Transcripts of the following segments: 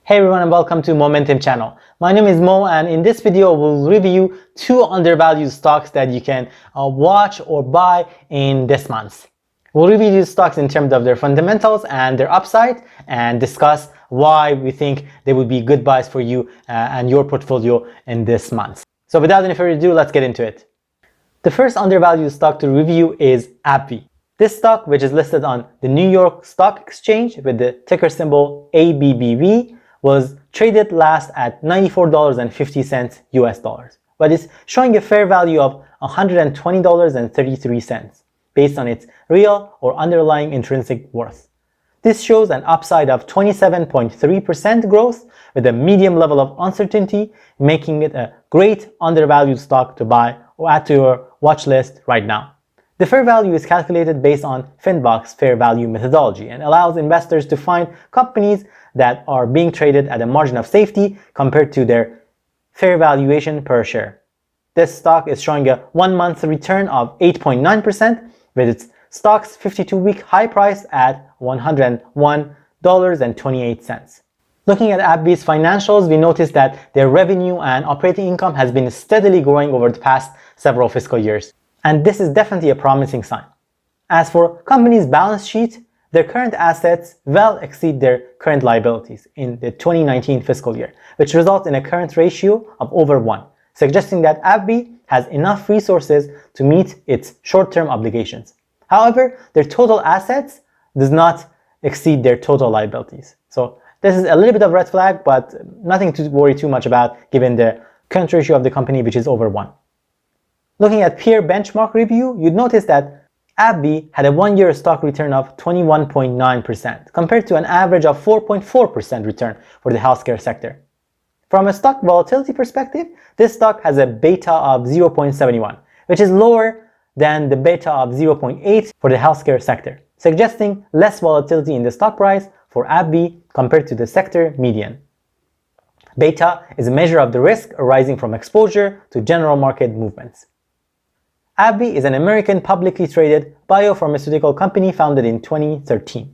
Hey everyone and welcome to Moementum channel. My name is Mo, and in this video we'll review two undervalued stocks that you can watch or buy in this month. We'll review these stocks in terms of their fundamentals and their upside and discuss why we think they would be good buys for you and your portfolio in this month. So without any further ado, let's get into it. The first undervalued stock to review is AbbVie. This stock, which is listed on the New York Stock Exchange with the ticker symbol ABBV, was traded last at $94.50 US dollars, but it's showing a fair value of $120.33 based on its real or underlying intrinsic worth. This shows an upside of 27.3% growth with a medium level of uncertainty, making it a great undervalued stock to buy or add to your watch list right now. The fair value is calculated based on Finbox fair value methodology and allows investors to find companies that are being traded at a margin of safety compared to their fair valuation per share. This stock is showing a 1-month return of 8.9% with its stock's 52-week high price at $101.28. Looking at AbbVie's financials, we notice that their revenue and operating income has been steadily growing over the past several fiscal years, and this is definitely a promising sign. As for company's balance sheet, their current assets well exceed their current liabilities in the 2019 fiscal year, which results in a current ratio of over 1, suggesting that AbbVie has enough resources to meet its short-term obligations. However, their total assets does not exceed their total liabilities. So this is a little bit of a red flag, but nothing to worry too much about given the current ratio of the company, which is over 1. Looking at peer benchmark review, you'd notice that AbbVie had a 1-year stock return of 21.9% compared to an average of 4.4% return for the healthcare sector. From a stock volatility perspective, this stock has a beta of 0.71, which is lower than the beta of 0.8 for the healthcare sector, suggesting less volatility in the stock price for AbbVie compared to the sector median. Beta is a measure of the risk arising from exposure to general market movements. AbbVie is an American publicly traded biopharmaceutical company founded in 2013.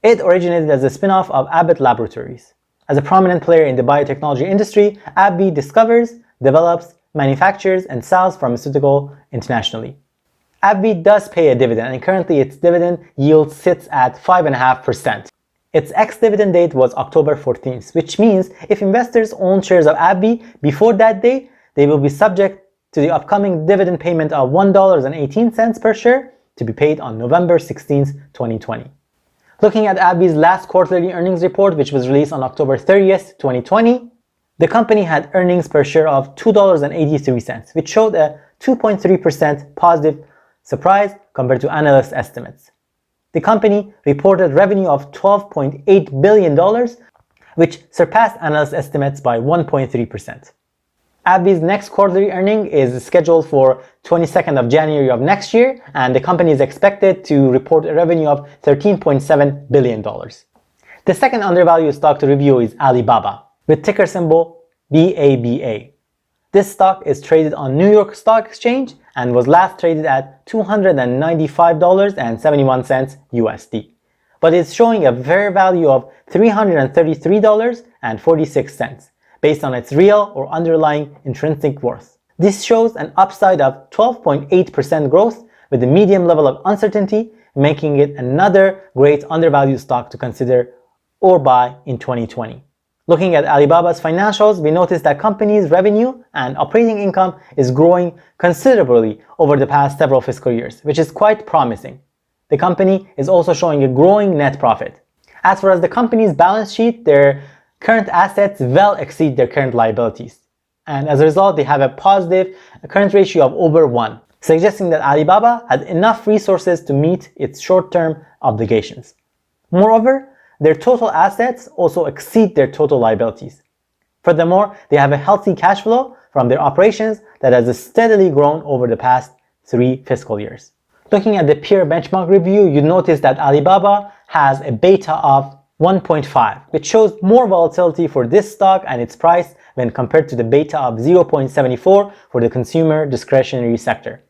It originated as a spin-off of Abbott Laboratories. As a prominent player in the biotechnology industry, AbbVie discovers, develops, manufactures, and sells pharmaceutical internationally. AbbVie does pay a dividend, and currently its dividend yield sits at 5.5%. Its ex-dividend date was October 14th, which means if investors own shares of AbbVie before that date, they will be subject to the upcoming dividend payment of $1.18 per share to be paid on November 16, 2020. Looking at AbbVie's last quarterly earnings report, which was released on October 30th, 2020, the company had earnings per share of $2.83, which showed a 2.3% positive surprise compared to analyst estimates. The company reported revenue of $12.8 billion, which surpassed analyst estimates by 1.3%. AbbVie's next quarterly earning is scheduled for 22nd of January of next year, and the company is expected to report a revenue of $13.7 billion. The second undervalued stock to review is Alibaba, with ticker symbol BABA. This stock is traded on New York Stock Exchange and was last traded at $295.71 USD, but is showing a fair value of $333.46. based on its real or underlying intrinsic worth. This shows an upside of 12.8% growth with a medium level of uncertainty, making it another great undervalued stock to consider or buy in 2020. Looking at Alibaba's financials, we notice that company's revenue and operating income is growing considerably over the past several fiscal years, which is quite promising. The company is also showing a growing net profit. As far as the company's balance sheet, their current assets well exceed their current liabilities, and as a result they have a positive current ratio of over 1, suggesting that Alibaba has enough resources to meet its short-term obligations. Moreover, their total assets also exceed their total liabilities. Furthermore, they have a healthy cash flow from their operations that has steadily grown over the past 3 fiscal years. Looking at the peer benchmark review, you notice that Alibaba has a beta of 1.5, which shows more volatility for this stock and its price when compared to the beta of 0.74 for the consumer discretionary sector.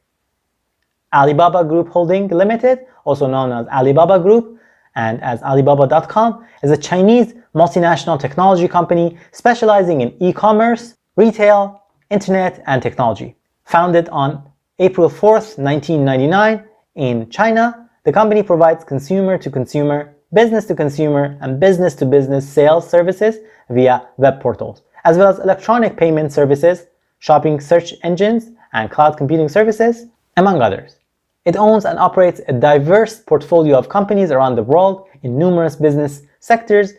Alibaba Group Holding Limited, also known as Alibaba Group and as Alibaba.com, is a Chinese multinational technology company specializing in e-commerce, retail, internet, and technology. Founded on April 4th, 1999 in China, the company provides consumer-to-consumer, business-to-consumer, and business-to-business sales services via web portals, as well as electronic payment services, shopping search engines, and cloud computing services, among others. It owns and operates a diverse portfolio of companies around the world in numerous business sectors,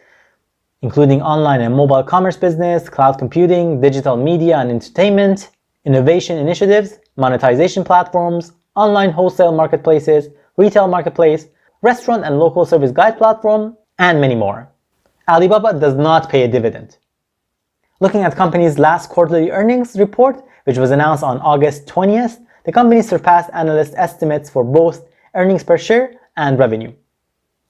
including online and mobile commerce business, cloud computing, digital media and entertainment, innovation initiatives, monetization platforms, online wholesale marketplaces, retail marketplace, restaurant and local service guide platform, and many more. Alibaba does not pay a dividend. Looking at the company's last quarterly earnings report, which was announced on August 20th, the company surpassed analyst estimates for both earnings per share and revenue.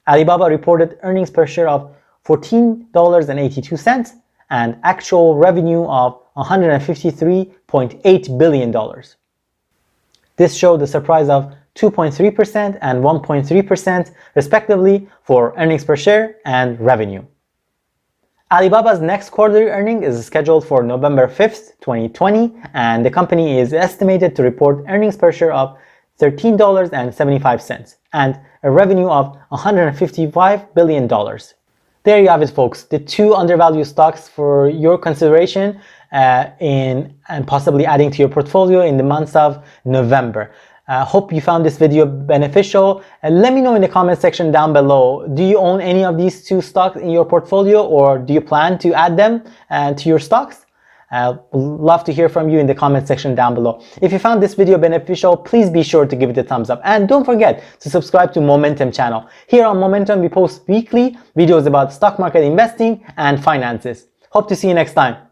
Alibaba reported earnings per share of $14.82 and actual revenue of $153.8 billion. This showed a surprise of 2.3% and 1.3% respectively for earnings per share and revenue. Alibaba's next quarterly earning is scheduled for November 5th, 2020, and the company is estimated to report earnings per share of $13.75 and a revenue of $155 billion. There you have it, folks, the two undervalued stocks for your consideration and possibly adding to your portfolio in the months of November. Hope you found this video beneficial. Let me know in the comment section down below, do you own any of these two stocks in your portfolio, or do you plan to add them to your stocks? Love to hear from you in the comment section down below. If you found this video beneficial, please be sure to give it a thumbs up, and don't forget to subscribe to Moementum channel. Here on Moementum, we post weekly videos about stock market investing and finances. Hope to see you next time.